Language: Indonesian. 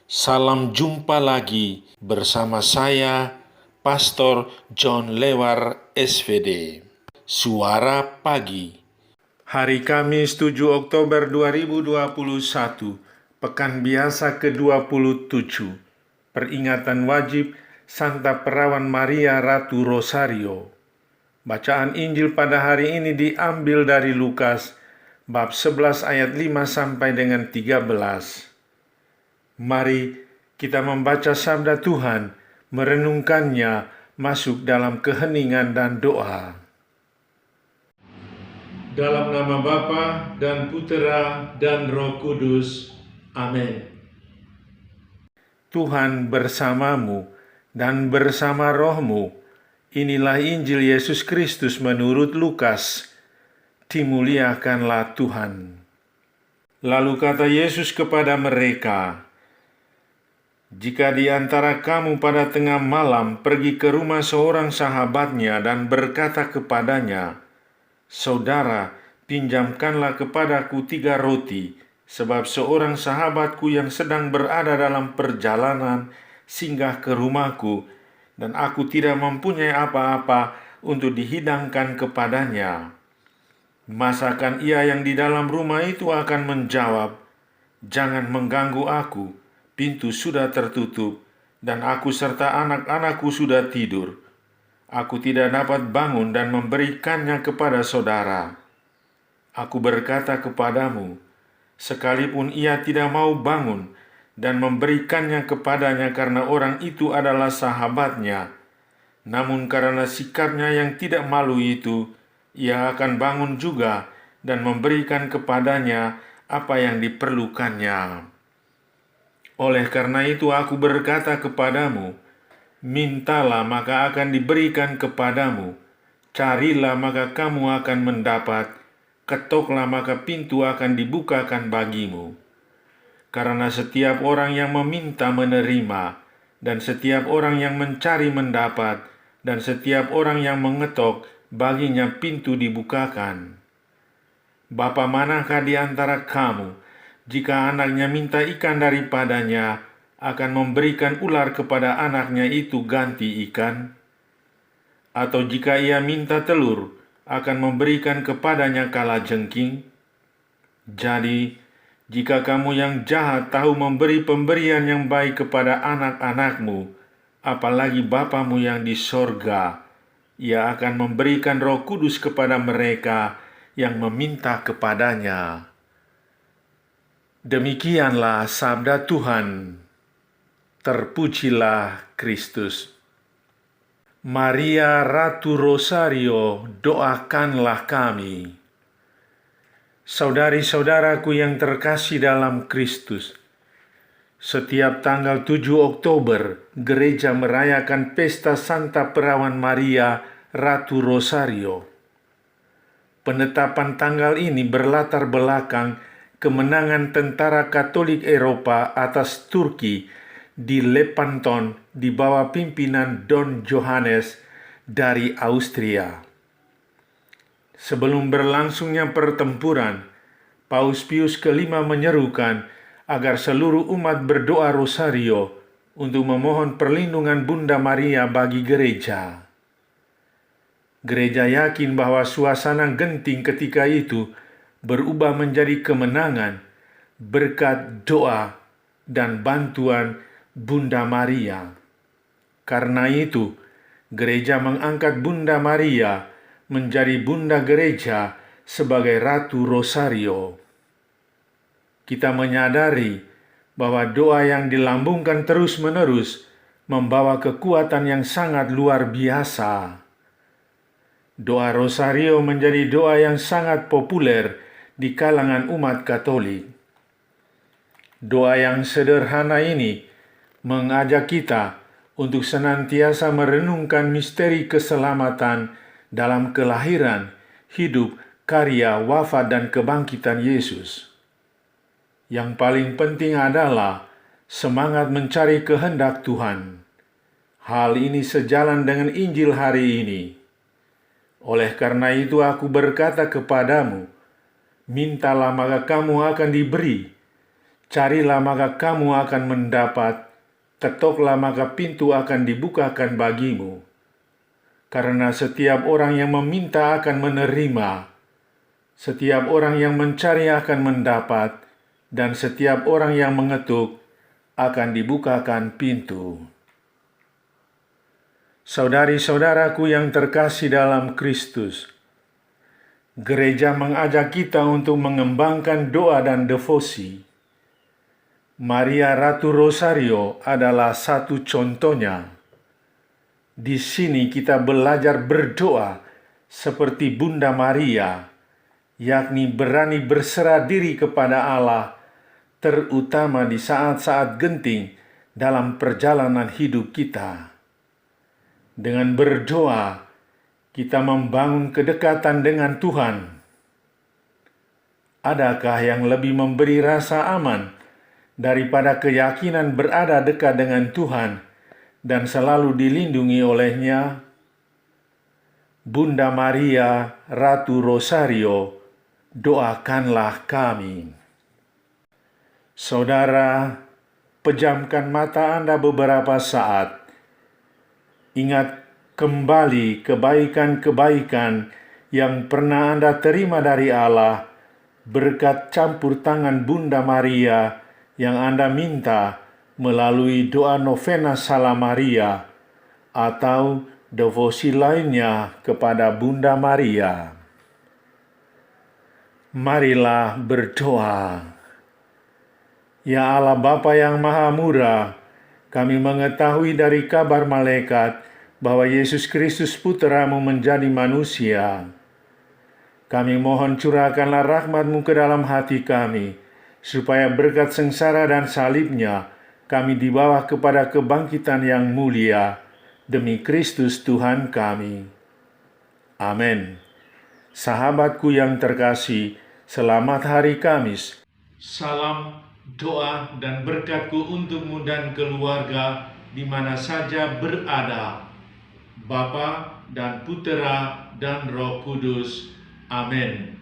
Salam jumpa lagi bersama saya, Pastor John Lewar SVD. Suara Pagi. Hari Kamis 7 Oktober 2021, Pekan Biasa ke-27. Peringatan wajib Santa Perawan Maria Ratu Rosario. Bacaan Injil pada hari ini diambil dari Lukas bab 11 ayat 5 sampai dengan 13. Mari kita membaca sabda Tuhan, merenungkannya, masuk dalam keheningan dan doa. Dalam nama Bapa dan Putera dan Roh Kudus. Amin. Tuhan bersamamu dan bersama rohmu. Inilah Injil Yesus Kristus menurut Lukas. Dimuliakanlah Tuhan. Lalu kata Yesus kepada mereka, "Jika di antara kamu pada tengah malam pergi ke rumah seorang sahabatnya dan berkata kepadanya, 'Saudara, pinjamkanlah kepadaku 3 roti, sebab seorang sahabatku yang sedang berada dalam perjalanan singgah ke rumahku, dan aku tidak mempunyai apa-apa untuk dihidangkan kepadanya.' Masakan ia yang di dalam rumah itu akan menjawab, 'Jangan mengganggu aku, pintu sudah tertutup, dan aku serta anak-anakku sudah tidur. Aku tidak dapat bangun dan memberikannya kepada saudara.' Aku berkata kepadamu, sekalipun ia tidak mau bangun dan memberikannya kepadanya karena orang itu adalah sahabatnya, namun karena sikapnya yang tidak malu itu, ia akan bangun juga dan memberikan kepadanya apa yang diperlukannya. Oleh karena itu aku berkata kepadamu, mintalah maka akan diberikan kepadamu, carilah maka kamu akan mendapat, ketoklah maka pintu akan dibukakan bagimu. Karena setiap orang yang meminta menerima, dan setiap orang yang mencari mendapat, dan setiap orang yang mengetok, baginya pintu dibukakan. Bapa manakah di antara kamu, jika anaknya minta ikan daripadanya, akan memberikan ular kepada anaknya itu ganti ikan? Atau jika ia minta telur, akan memberikan kepadanya kalajengking? Jadi, jika kamu yang jahat tahu memberi pemberian yang baik kepada anak-anakmu, apalagi Bapamu yang di sorga, Ia akan memberikan Roh Kudus kepada mereka yang meminta kepadanya." Demikianlah sabda Tuhan. Terpujilah Kristus. Maria Ratu Rosario, doakanlah kami. Saudari-saudaraku yang terkasih dalam Kristus, setiap tanggal 7 Oktober, gereja merayakan pesta Santa Perawan Maria Ratu Rosario. Penetapan tanggal ini berlatar belakang kemenangan tentara Katolik Eropa atas Turki di Lepanto di bawah pimpinan Don Johannes dari Austria. Sebelum berlangsungnya pertempuran, Paus Pius kelima menyerukan agar seluruh umat berdoa rosario untuk memohon perlindungan Bunda Maria bagi gereja. Gereja yakin bahwa suasana genting ketika itu berubah menjadi kemenangan berkat doa dan bantuan Bunda Maria. Karena itu, gereja mengangkat Bunda Maria menjadi Bunda Gereja sebagai Ratu Rosario. Kita menyadari bahwa doa yang dilambungkan terus-menerus membawa kekuatan yang sangat luar biasa. Doa Rosario menjadi doa yang sangat populer di kalangan umat Katolik. Doa yang sederhana ini mengajak kita untuk senantiasa merenungkan misteri keselamatan dalam kelahiran, hidup, karya, wafat, dan kebangkitan Yesus. Yang paling penting adalah semangat mencari kehendak Tuhan. Hal ini sejalan dengan Injil hari ini. Oleh karena itu aku berkata kepadamu, mintalah maka kamu akan diberi, Carilah maka kamu akan mendapat, ketoklah maka pintu akan dibukakan bagimu. Karena setiap orang yang meminta akan menerima, setiap orang yang mencari akan mendapat, dan setiap orang yang mengetuk akan dibukakan pintu. Saudari-saudaraku yang terkasih dalam Kristus, gereja mengajak kita untuk mengembangkan doa dan devosi. Maria Ratu Rosario adalah satu contohnya. Di sini kita belajar berdoa seperti Bunda Maria, yakni berani berserah diri kepada Allah, terutama di saat-saat genting dalam perjalanan hidup kita. Dengan berdoa, kita membangun kedekatan dengan Tuhan. Adakah yang lebih memberi rasa aman daripada keyakinan berada dekat dengan Tuhan dan selalu dilindungi olehnya? Bunda Maria, Ratu Rosario, doakanlah kami. Saudara, pejamkan mata Anda beberapa saat. Ingat kembali kebaikan-kebaikan yang pernah Anda terima dari Allah berkat campur tangan Bunda Maria yang Anda minta melalui doa novena Salam Maria atau devosi lainnya kepada Bunda Maria. Marilah berdoa. Ya Allah Bapa yang Maha Murah, kami mengetahui dari kabar malaikat bahwa Yesus Kristus Putra-Mu menjadi manusia. Kami mohon curahkanlah rahmat-Mu ke dalam hati kami, supaya berkat sengsara dan salib-Nya, kami dibawa kepada kebangkitan yang mulia, demi Kristus Tuhan kami. Amin. Sahabatku yang terkasih, selamat hari Kamis. Salam, doa, dan berkatku untukmu dan keluarga di mana saja berada. Bapa dan Putera dan Roh Kudus. Amin.